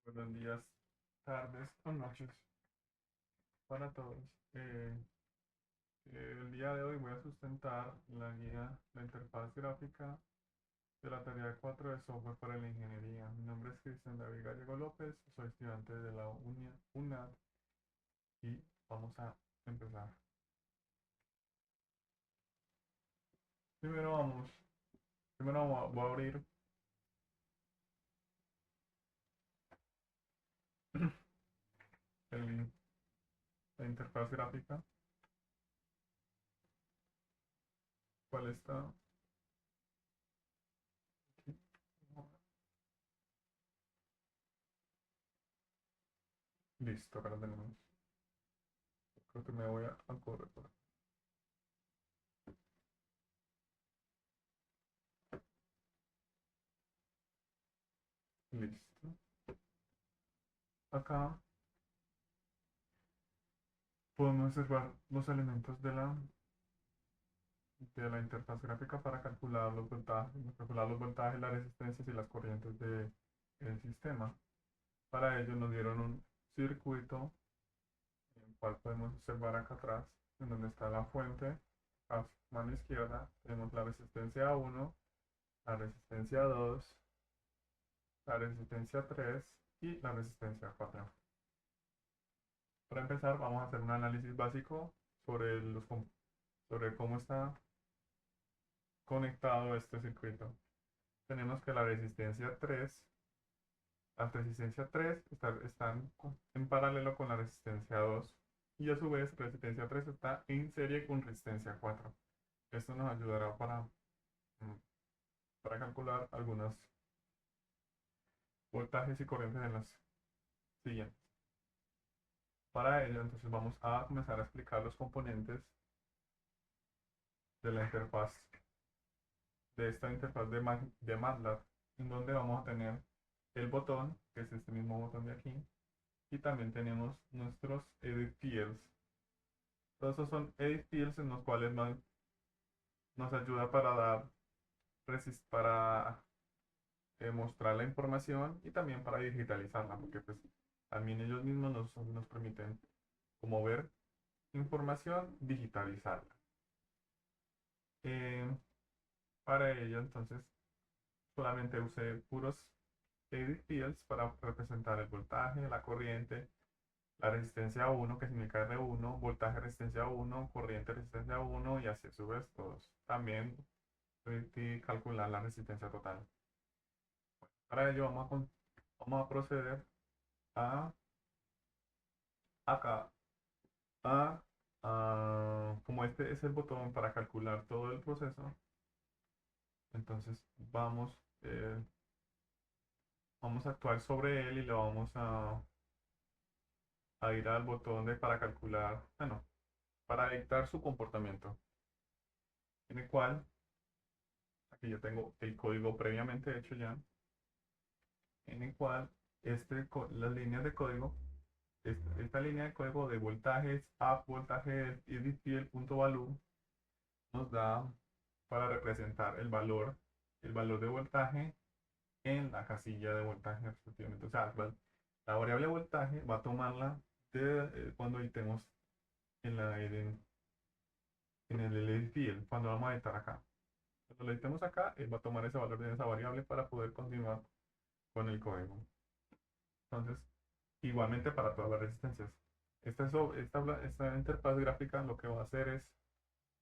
Buenos días, tardes o noches para todos. El día de hoy voy a sustentar la guía, la interfaz gráfica de la tarea 4 de software para la ingeniería. Mi nombre es Cristian David Gallego López, soy estudiante de la UNAD y vamos a empezar. Primero vamos, voy a abrir el- la interfaz gráfica. ¿Cuál está? Aquí. Listo, acá la tenemos. Creo que me voy a correr por aquí. Listo. Acá podemos observar los elementos de la interfaz gráfica para calcular los voltajes, las resistencias y las corrientes del sistema. Para ello nos dieron un circuito, el cual podemos observar acá atrás, en donde está la fuente. A mano izquierda tenemos la resistencia 1, la resistencia 2, la resistencia 3 y la resistencia 4. Para empezar, vamos a hacer un análisis básico sobre cómo está conectado este circuito. Tenemos que la resistencia 3 están en paralelo con la resistencia 2 y a su vez resistencia 3 está en serie con resistencia 4. Esto nos ayudará mm, para calcular algunos voltajes y corrientes en las siguientes. Para ello, entonces vamos a comenzar a explicar los componentes de la interfaz, de esta interfaz de MATLAB, en donde vamos a tener el botón, que es este mismo botón de aquí, y también tenemos nuestros edit fields. Todos esos son edit fields en los cuales nos ayuda para mostrar la información y también para digitalizarla, porque pues también ellos mismos nos permiten como ver información, digitalizarla. Eh, para ello entonces solamente usé puros edit fields para representar el voltaje, la corriente, la resistencia 1, que significa R1, voltaje resistencia 1, corriente resistencia 1 y así a su vez todos. También permití calcular la resistencia total. Para ello vamos a proceder a acá, a, como este es el botón para calcular todo el proceso, entonces vamos a actuar sobre él y le vamos a ir al botón para calcular, bueno, para dictar su comportamiento, en el cual aquí yo tengo el código previamente hecho ya, en el cual las líneas de código, esta línea de código de voltajes, up, voltaje, edit punto value, nos da para representar el valor de voltaje en la casilla de voltaje respectivamente. O sea, la variable voltaje va a tomarla cuando editemos en el edit field, cuando vamos a editar acá. Cuando lo editemos acá, él va a tomar ese valor de esa variable para poder continuar con el código. Entonces, igualmente para todas las resistencias. Esta interfaz gráfica lo que va a hacer es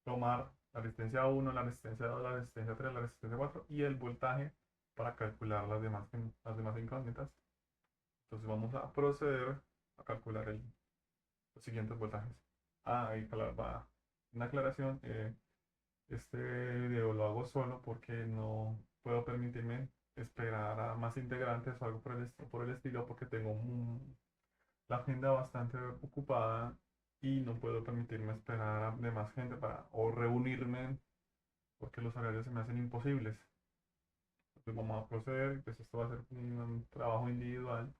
tomar la resistencia 1, la resistencia 2, la resistencia 3, la resistencia 4 y el voltaje para calcular las demás incógnitas. Entonces vamos a proceder a calcular los siguientes voltajes. Y va una aclaración. Este video lo hago solo porque no puedo permitirme esperar a más integrantes o algo por el estilo porque tengo la agenda bastante ocupada y no puedo permitirme esperar a de más gente o reunirme porque los horarios se me hacen imposibles. Entonces vamos a proceder, pues esto va a ser un trabajo individual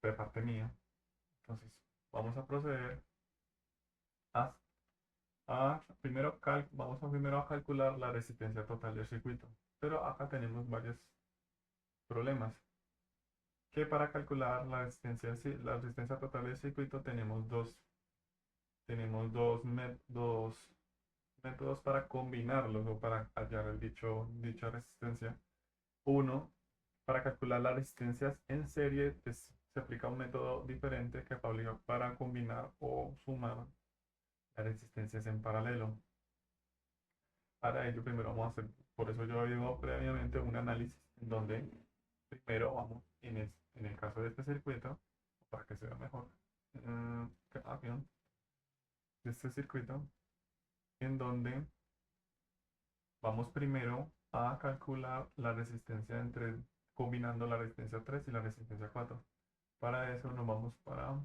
de parte mía. Entonces vamos a proceder a, vamos a primero a calcular la resistencia total del circuito. Pero acá tenemos varios problemas. que para calcular la resistencia total del circuito tenemos dos métodos para combinarlos o para hallar dicha resistencia. Uno, para calcular las resistencias en serie, se aplica un método diferente que aplica para combinar o sumar las resistencias en paralelo. Para ello, primero vamos a hacer, por eso yo había previamente un análisis en donde primero vamos, en el caso de este circuito, para que se vea mejor, avión, de este circuito, en donde vamos primero a calcular la resistencia combinando la resistencia 3 y la resistencia 4. Para eso vamos a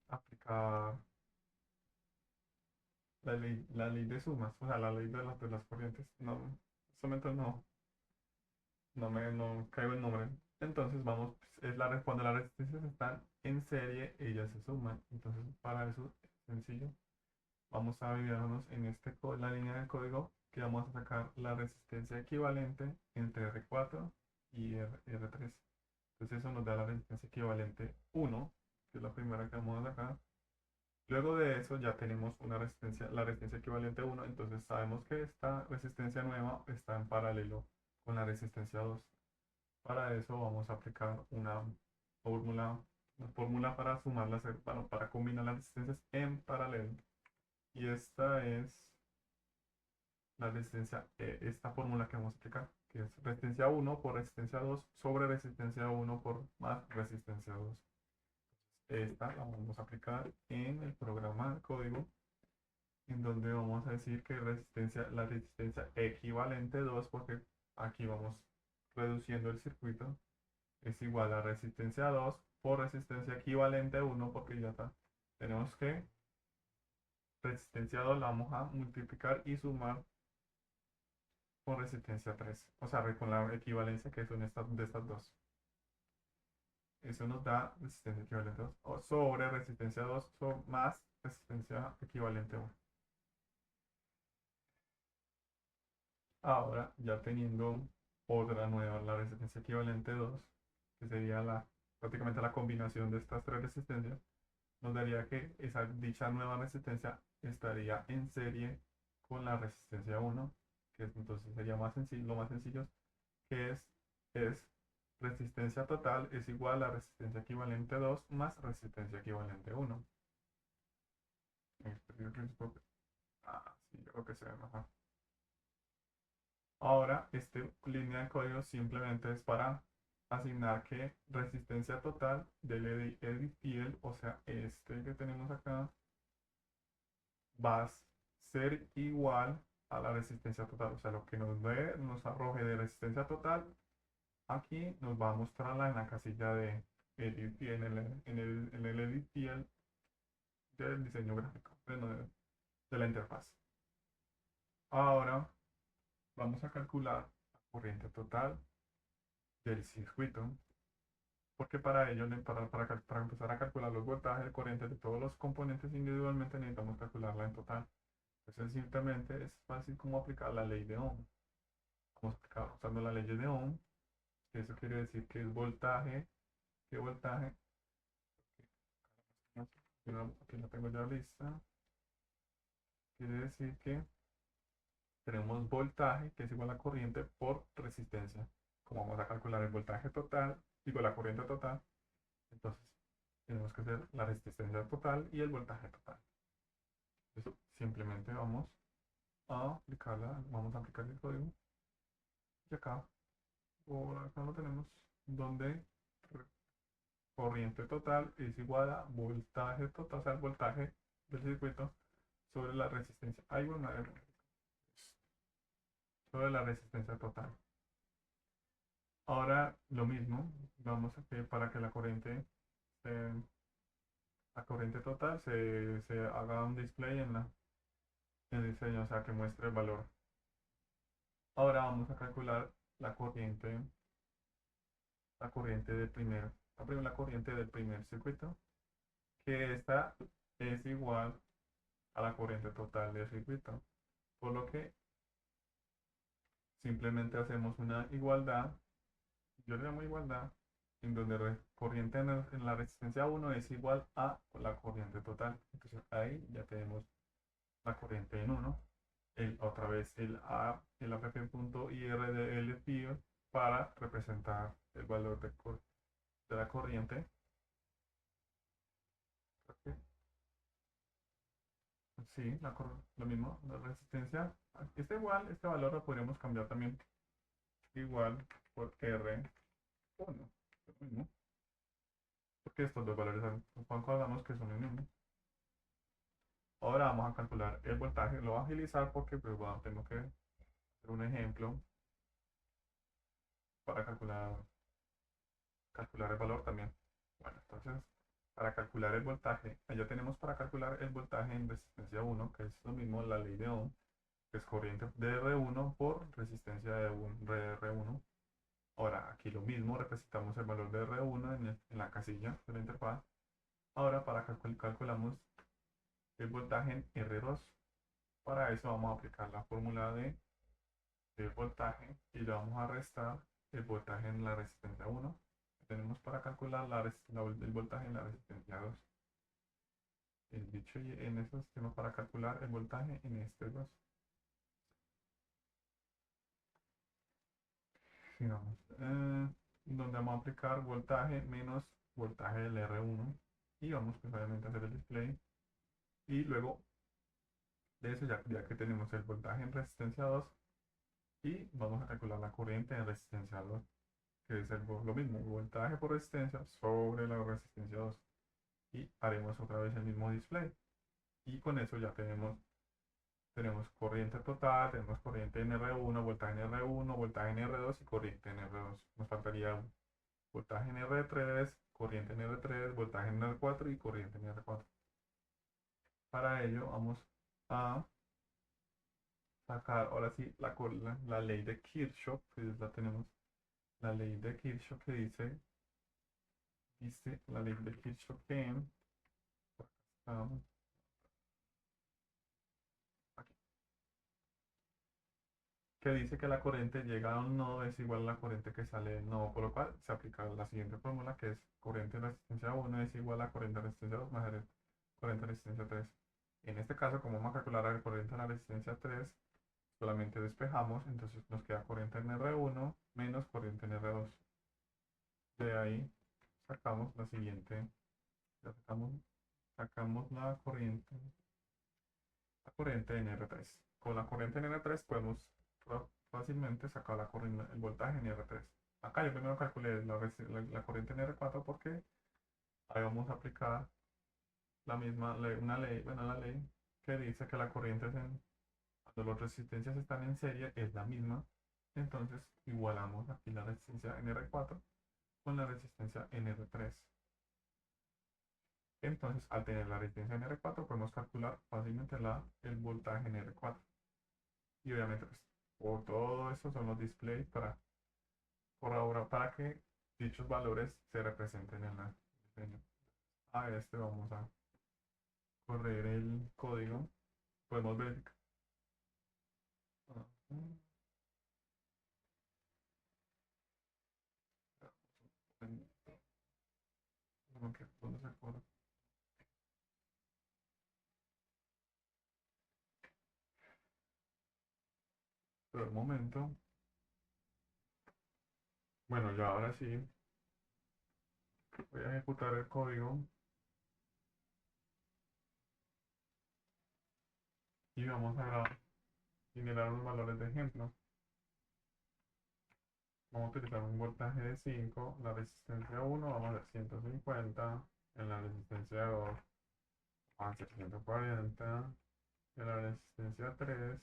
aplicar la ley de sumas, o sea, la ley de las corrientes. No, en este momento no caigo el nombre. Entonces cuando las resistencias están en serie, ellas se suman. Entonces, para eso es sencillo. Vamos a dividirnos en la línea de código que vamos a sacar la resistencia equivalente entre R4 y R3. Entonces eso nos da la resistencia equivalente 1, que es la primera que vamos a sacar. Luego de eso ya tenemos la resistencia equivalente 1, entonces sabemos que esta resistencia nueva está en paralelo con la resistencia 2. Para eso vamos a aplicar fórmula, una fórmula para para combinar las resistencias en paralelo. Y esta es esta fórmula que vamos a aplicar, que es resistencia 1 por resistencia 2 sobre resistencia 1 por más resistencia 2. Esta la vamos a aplicar en el programa de código, en donde vamos a decir que la resistencia equivalente 2, porque aquí vamos reduciendo el circuito, es igual a resistencia 2 por resistencia equivalente 1, porque ya está. Tenemos que resistencia 2 la vamos a multiplicar y sumar con resistencia 3, o sea, con la equivalencia que son de estas dos. Eso nos da resistencia equivalente 2 o sobre resistencia 2 más resistencia equivalente 1. Ahora, ya teniendo otra nueva, la resistencia equivalente 2, que sería prácticamente la combinación de estas tres resistencias, nos daría que dicha nueva resistencia estaría en serie con la resistencia 1, que entonces sería lo más sencillo, que es resistencia total es igual a resistencia equivalente 2 más resistencia equivalente 1. Sí, yo creo que se ve mejor. Ahora, esta línea de código simplemente es para asignar que resistencia total del edit o sea, este que tenemos acá, va a ser igual a la resistencia total. O sea, lo que nos arroje de resistencia total, aquí nos va a mostrarla en la casilla de edit en el edit del diseño gráfico, de la interfaz. Ahora vamos a calcular la corriente total del circuito, porque para ello, para empezar a calcular los voltajes de corriente de todos los componentes individualmente, necesitamos calcularla en total. Entonces simplemente es fácil como aplicar la ley de Ohm. Vamos a aplicar usando la ley de Ohm. Eso quiere decir que es voltaje. ¿Qué voltaje? Aquí la tengo ya lista. Quiere decir que tenemos voltaje, que es igual a corriente, por resistencia. Como vamos a calcular el voltaje total, digo la corriente total, entonces tenemos que hacer la resistencia total y el voltaje total. Entonces, simplemente vamos vamos a aplicar el código. Y acá, por acá lo tenemos, donde corriente total es igual a voltaje total, o sea, el voltaje del circuito sobre la resistencia. Sobre la resistencia total. Ahora lo mismo, vamos a que para que la corriente total se haga un display en el diseño, o sea, que muestre el valor. Ahora vamos a calcular la corriente del primer circuito, que esta es igual a la corriente total del circuito, por lo que simplemente hacemos una igualdad, yo le llamo igualdad, en donde corriente en la resistencia 1 es igual a la corriente total. Entonces ahí ya tenemos la corriente en 1. Otra vez el app.ir de LPI para representar el valor de la corriente. Ok. Sí, lo mismo, la resistencia. Está igual, este valor lo podríamos cambiar también igual por R1. Lo mismo, porque estos dos valores hagamos que son el mismo. Ahora vamos a calcular el voltaje, lo voy a agilizar porque pues, bueno, tengo que hacer un ejemplo para calcular el valor también. Bueno, entonces, para calcular el voltaje, ya tenemos para calcular el voltaje en resistencia 1, que es lo mismo la ley de Ohm, que es corriente de R1 por resistencia de R1. Ahora, aquí lo mismo, representamos el valor de R1 en la casilla de la interfaz. Ahora, para calculamos el voltaje en R2. Para eso vamos a aplicar la fórmula del voltaje y le vamos a restar el voltaje en la resistencia 1. Tenemos para calcular el voltaje en la resistencia 2. El dicho en eso tenemos para calcular el voltaje en este 2. Sigamos. Donde vamos a aplicar voltaje menos voltaje del R1 y vamos pues obviamente a hacer el display y luego de eso ya que tenemos el voltaje en resistencia 2 y vamos a calcular la corriente en resistencia 2, que es lo mismo, voltaje por resistencia sobre la resistencia 2 y haremos otra vez el mismo display y con eso ya tenemos corriente total, tenemos corriente en R1, voltaje en R1, voltaje en R2 y corriente en R2. Nos faltaría voltaje en R3, corriente en R3, voltaje en R4 y corriente en R4. Para ello vamos a sacar ahora sí la ley de Kirchhoff, que la tenemos, la ley de Kirchhoff que dice la ley de Kirchhoff um, aquí, que dice que la corriente llega a un nodo es igual a la corriente que sale del nodo, por lo cual se aplica la siguiente fórmula que es corriente de resistencia 1 es igual a corriente de resistencia 2 más corriente de resistencia 3. En este caso, como vamos a calcular la corriente en la resistencia 3, solamente despejamos, entonces nos queda corriente en R1 menos corriente en R2. De ahí sacamos la siguiente, ya sacamos la corriente en R3. Con la corriente en R3 podemos fácilmente sacar el voltaje en R3. Acá yo primero calculé la corriente en R4 porque ahí vamos a aplicar la misma ley, bueno, la ley que dice que la corriente cuando las resistencias están en serie es la misma. Entonces igualamos aquí la resistencia en R4 con la resistencia en R3. Entonces, al tener la resistencia en R4, podemos calcular fácilmente el voltaje en R4. Y obviamente, pues, por todo eso son los displays por ahora, para que dichos valores se representen en el diseño. A este vamos a correr el código. Podemos ver. ¿Dónde se corre? Pero el momento. Bueno, ya ahora sí voy a ejecutar el código y vamos a generar unos valores de ejemplo. Vamos a utilizar un voltaje de 5, la resistencia 1 vamos a hacer 150, en la resistencia 2 vamos a hacer 140, en la resistencia 3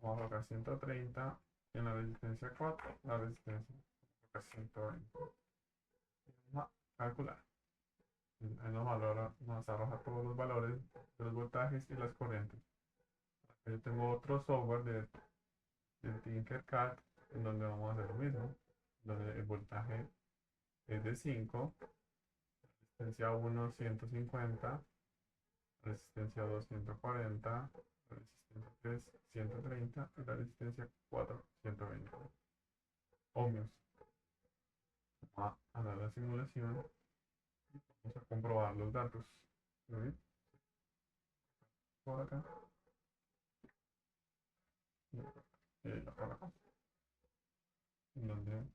vamos a colocar 130, en la resistencia 4 la resistencia vamos a colocar 120. Vamos a calcular. Ahí nos arroja todos los valores de los voltajes y las corrientes. Yo tengo otro software de Tinkercad en donde vamos a hacer lo mismo, donde el voltaje es de 5, resistencia 1 150, resistencia 2 140, resistencia 3 130 y la resistencia 420 ohmios. Vamos a dar la simulación y vamos a comprobar los datos. ¿Sí? Por acá y por acá, donde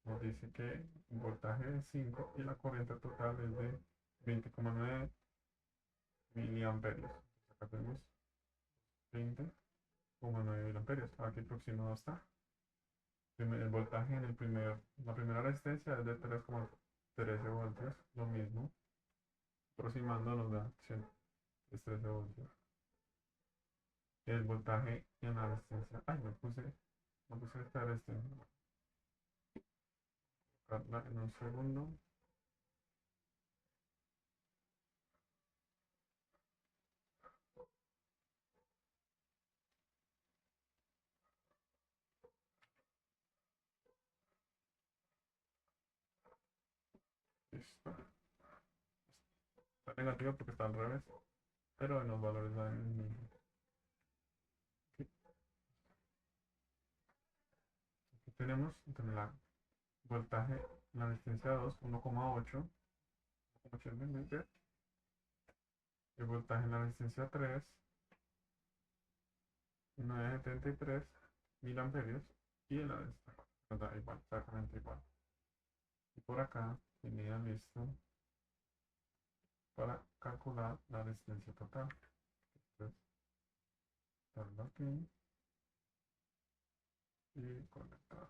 nos dice que el voltaje es 5 y la corriente total es de 20,9 miliamperios. Acá tenemos 20,9 miliamperios. Aquí aproximado está. El voltaje en la primera resistencia es de 3,13 voltios, lo mismo. Aproximando nos da 13 voltios. El voltaje en la resistencia. Ay, me puse esta resistencia. Colocarla en un segundo. Listo. Está negativo porque está al revés, pero en los valores dan el mismo. Aquí, aquí tenemos la voltaje en la resistencia 2, 1,8 mA. El voltaje en la resistencia 3, 973 miliamperios. Y en la resistencia 4, da igual, exactamente igual. Y por acá tenía listo para calcular la resistencia total. Entonces, darlo aquí y conectar.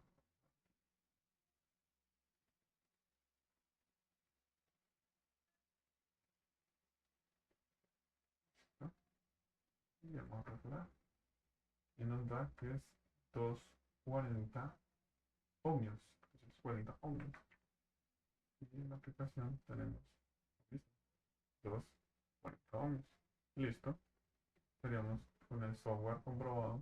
¿No? Y vamos a calcular. Y nos da que es 240 ohmios. 240 ohmios. Y en la aplicación tenemos 240 ohmios. Listo. Seríamos con el software comprobado